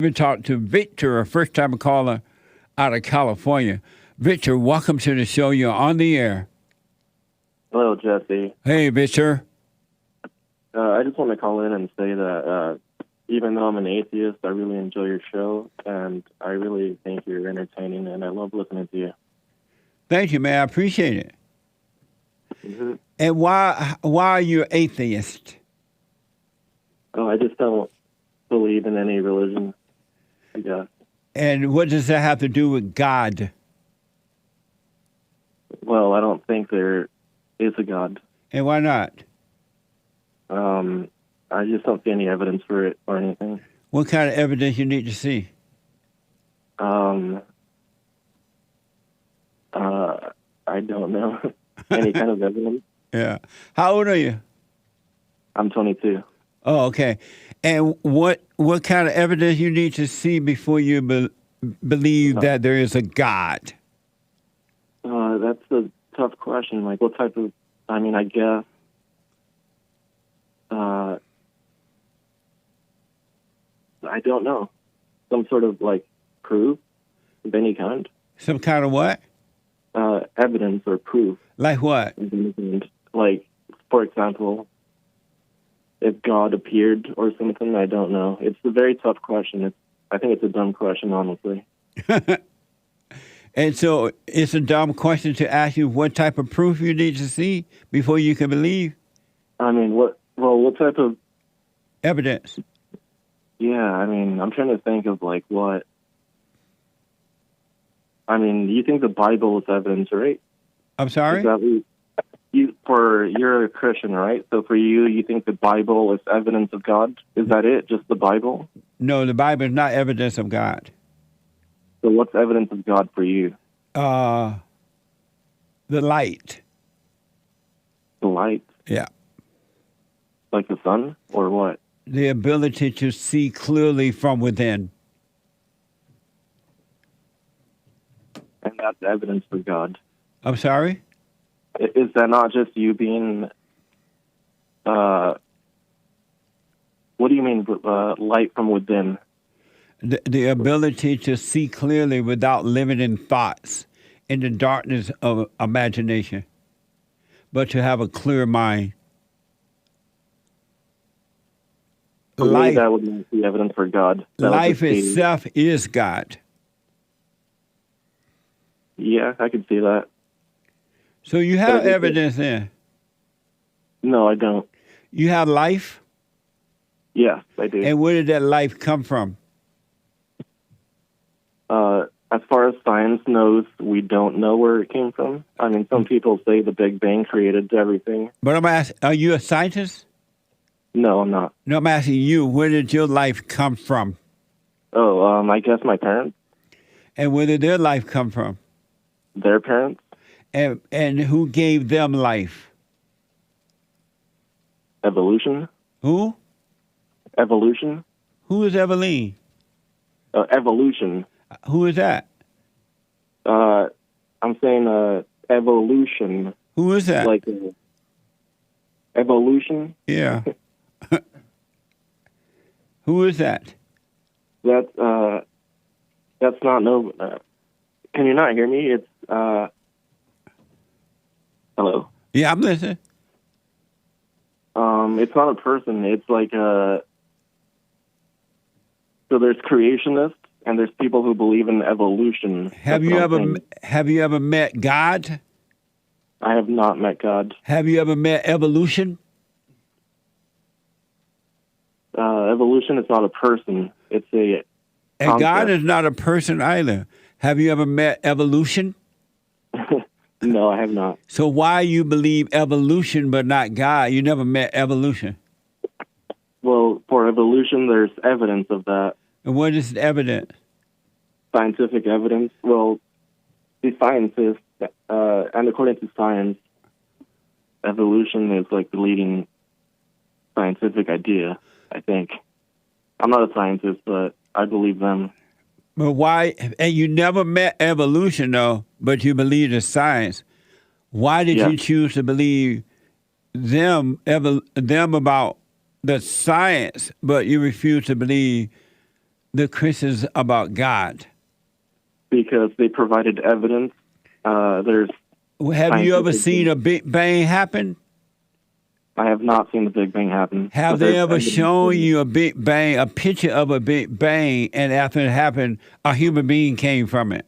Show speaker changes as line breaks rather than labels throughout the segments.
We talked to Victor, a first-time caller out of California. Victor, welcome to the show. You're on the air.
Hello, Jesse.
Hey, Victor.
I just want to call in and say that even though I'm an atheist, I really enjoy your show, and I really think you're entertaining, and I love listening to you.
Thank you, man. I appreciate it.
Mm-hmm.
And why are you atheist?
Oh, I just don't believe in any religion, I guess.
And what does that have to do with God?
Well, I don't think there is a God.
And why not?
I just don't see any evidence for it or anything.
What kind of evidence you need to see?
I don't know. Any kind of evidence.
Yeah. How old are you?
I'm 22.
Oh, okay. And what kind of evidence you need to see before you believe that there is a God?
That's a tough question. Like, what type of... I guess... I don't know. Some sort of, proof of any kind.
Some kind of what?
Evidence or proof.
Like what?
Like, for example, if God appeared or something, I don't know. It's a very tough question. I think it's a dumb question, honestly.
And so it's a dumb question to ask you what type of proof you need to see before you can believe?
What type of...
Evidence.
Yeah, I'm trying to think of, what... you think the Bible is evidence, right?
I'm sorry?
You're a Christian, right? So for you think the Bible is evidence of God? Is that it? Just the Bible?
No, the Bible is not evidence of God.
So what's evidence of God for you?
The light.
The light?
Yeah.
Like the sun, or what?
The ability to see clearly from within.
And that's evidence for God.
I'm sorry?
Is that not just you being... what do you mean, light from within?
The ability to see clearly without limiting thoughts in the darkness of imagination, but to have a clear mind.
Life, that would not be evidence for God.
Life itself is God.
Yeah, I could see that.
So you have evidence then?
No, I don't.
You have life?
Yes, I do.
And where did that life come from?
As far as science knows, we don't know where it came from. Some people say the Big Bang created everything.
But I'm asking, are you a scientist?
No, I'm not.
No, I'm asking you, where did your life come from?
Oh, I guess my parents.
And where did their life come from?
Their parents.
And who gave them life?
Evolution.
Who?
Evolution.
Who is Eveline?
Evolution.
Who is that?
I'm saying evolution.
Who is that?
Like evolution?
Yeah. Who is that?
That's not no. Can you not hear me? It's hello.
Yeah, I'm listening.
It's not a person. It's like so there's creationists and there's people who believe in evolution.
Have you ever met God?
I have not met God.
Have you ever met evolution?
Evolution is not a person. It's a
and
concept.
God is not a person either. Have you ever met evolution?
No, I have not.
So why you believe evolution but not God? You never met evolution.
Well, for evolution, there's evidence of that.
And what is the evidence?
Scientific evidence. Well, the scientists, and according to science, evolution is like the leading scientific idea, I think. I'm not a scientist, but I believe them.
But why? And you never met evolution, though, but you believe in science. Why did you choose to believe them about the science, but you refuse to believe the Christians about God?
Because they provided evidence. There's
Have you ever
scientific-
seen a Big Bang happen?
I have not seen the Big Bang happen.
Have
but
they
there's
ever
evidence.
shown you a Big Bang, a picture of a Big Bang, and after it happened, a human being came from it?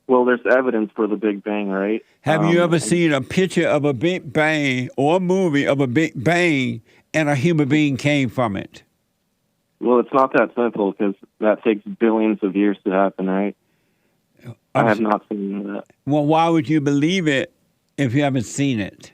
Well, there's evidence for the Big Bang, right?
Have you ever seen a picture of a Big Bang or a movie of a Big Bang and a human being came from it?
Well, it's not that simple because that takes billions of years to happen, right? I have not seen that.
Well, why would you believe it if you haven't seen it?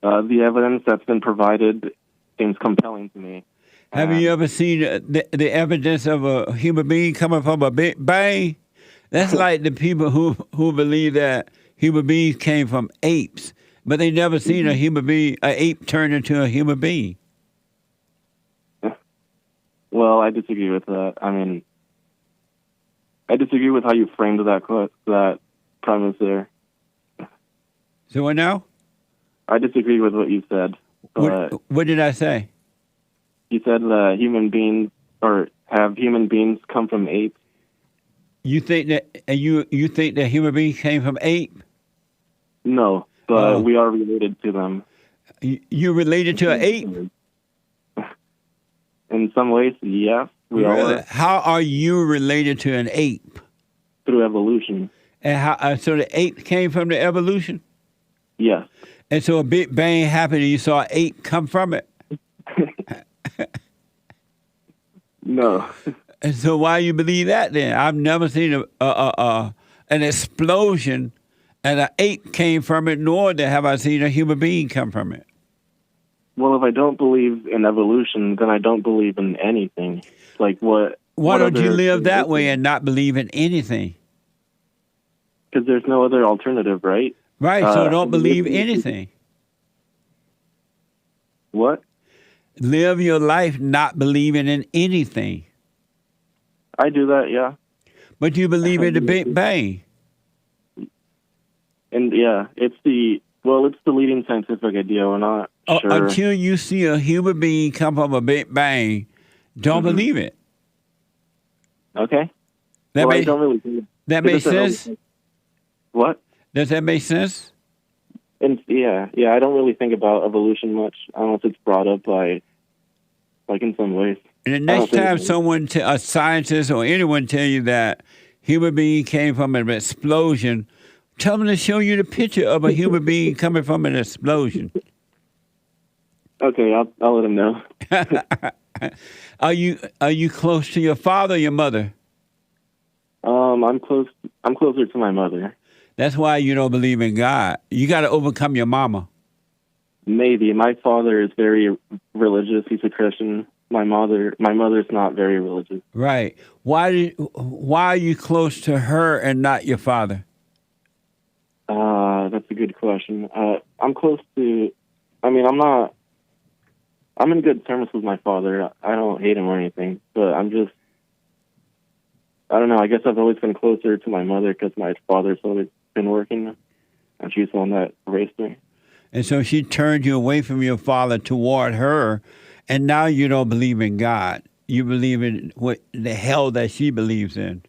The evidence that's been provided seems compelling to me.
Have you ever seen the evidence of a human being coming from a Big Bang? That's like the people who believe that human beings came from apes, but they never seen a human being, an ape turn into a human being.
Well, I disagree with that. I mean, I disagree with how you framed that premise there.
So what now?
I disagree with what you said.
What did I say?
You said that human beings, or have human beings come from apes?
You think that you think that human beings came from ape?
No, but we are related to them.
You related to an ape?
In some ways, yes, we
Really?
are.
How are you related to an ape?
Through evolution.
And how? So the ape came from the evolution?
Yes.
And so a Big Bang happened and you saw an ape come from it?
No.
And so why you believe that then? I've never seen an explosion and an ape came from it, nor have I seen a human being come from it.
Well, if I don't believe in evolution, then I don't believe in anything. Like what?
Why don't you live that way and not believe in anything?
Because there's no other alternative, right?
Right, so don't believe anything.
What?
Live your life not believing in anything.
I do that, yeah.
But you believe in the Big Bang.
And yeah, it's the leading scientific idea. We're not sure.
Until you see a human being come from a Big Bang, don't believe it.
Okay.
That
I don't really think
that makes sense?
What?
Does that make sense?
And yeah, I don't really think about evolution much. I don't know if it's brought up by, like, in some ways.
And the next time someone, a scientist or anyone tell you that human being came from an explosion, tell them to show you the picture of a human being coming from an explosion.
Okay, I'll let them know.
Are you close to your father or your mother?
I'm closer to my mother.
That's why you don't believe in God. You got to overcome your mama.
Maybe. My father is very religious. He's a Christian. My mother's not very religious.
Right. Why are you close to her and not your father?
That's a good question. I'm close to. I mean, I'm in good terms with my father. I don't hate him or anything, but I don't know. I guess I've always been closer to my mother because my father's always been working, and she's the one that raised me.
And so she turned you away from your father toward her, and now you don't believe in God. You believe in what the hell that she believes in.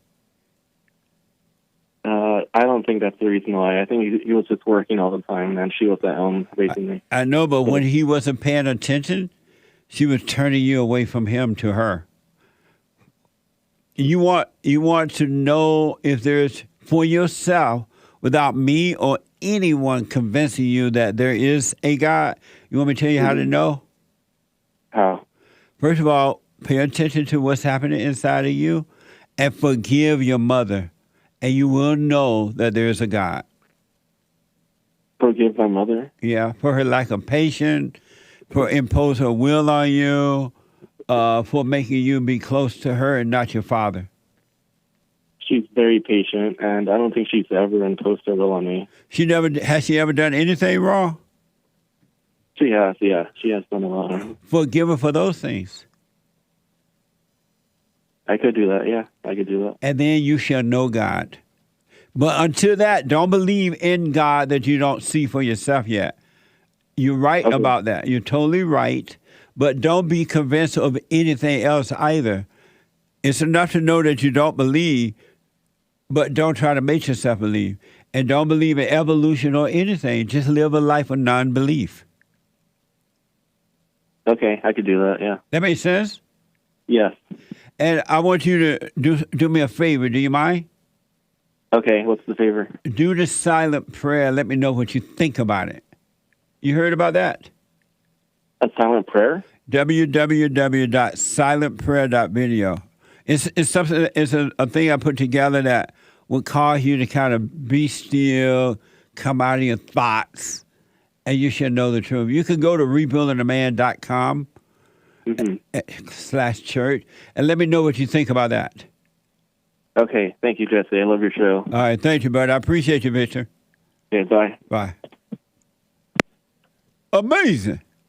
I don't think that's the reason why. I think he was just working all the time, and she was at home raising me.
I know, but when he wasn't paying attention, she was turning you away from him to her. You want to know if there's, for yourself, without me or anyone convincing you that there is a God. You want me to tell you how to know?
How?
First of all, pay attention to what's happening inside of you and forgive your mother, and you will know that there is a God.
Forgive my mother?
Yeah, for her lack of patience, for impose her will on you, for making you be close to her and not your father.
She's very patient, and I don't think she's ever imposed her will on me.
Has she ever done anything wrong?
She has, yeah. She has done a lot.
Forgive her for those things.
I could do that, yeah. I could do that.
And then you shall know God. But until that, don't believe in God that you don't see for yourself yet. You're right
Okay.
about that. You're totally right. But don't be convinced of anything else either. It's enough to know that you don't believe, but don't try to make yourself believe. And don't believe in evolution or anything. Just live a life of non-belief.
Okay, I could do that. Yeah.
That makes sense?
Yes.
And I want you to do me a favor. Do you mind?
Okay. What's the favor?
Do the silent prayer. Let me know what you think about it. You heard about that?
A silent prayer?
www.silentprayer.video. It's something. It's a thing I put together that will cause you to kind of be still, come out of your thoughts, and you should know the truth. You can go to rebuildingaman.com /church and let me know what you think about that.
Okay. Thank you, Jesse. I love your show.
All right, thank you, bud. I appreciate you, Victor.
Okay, bye.
Bye. Amazing.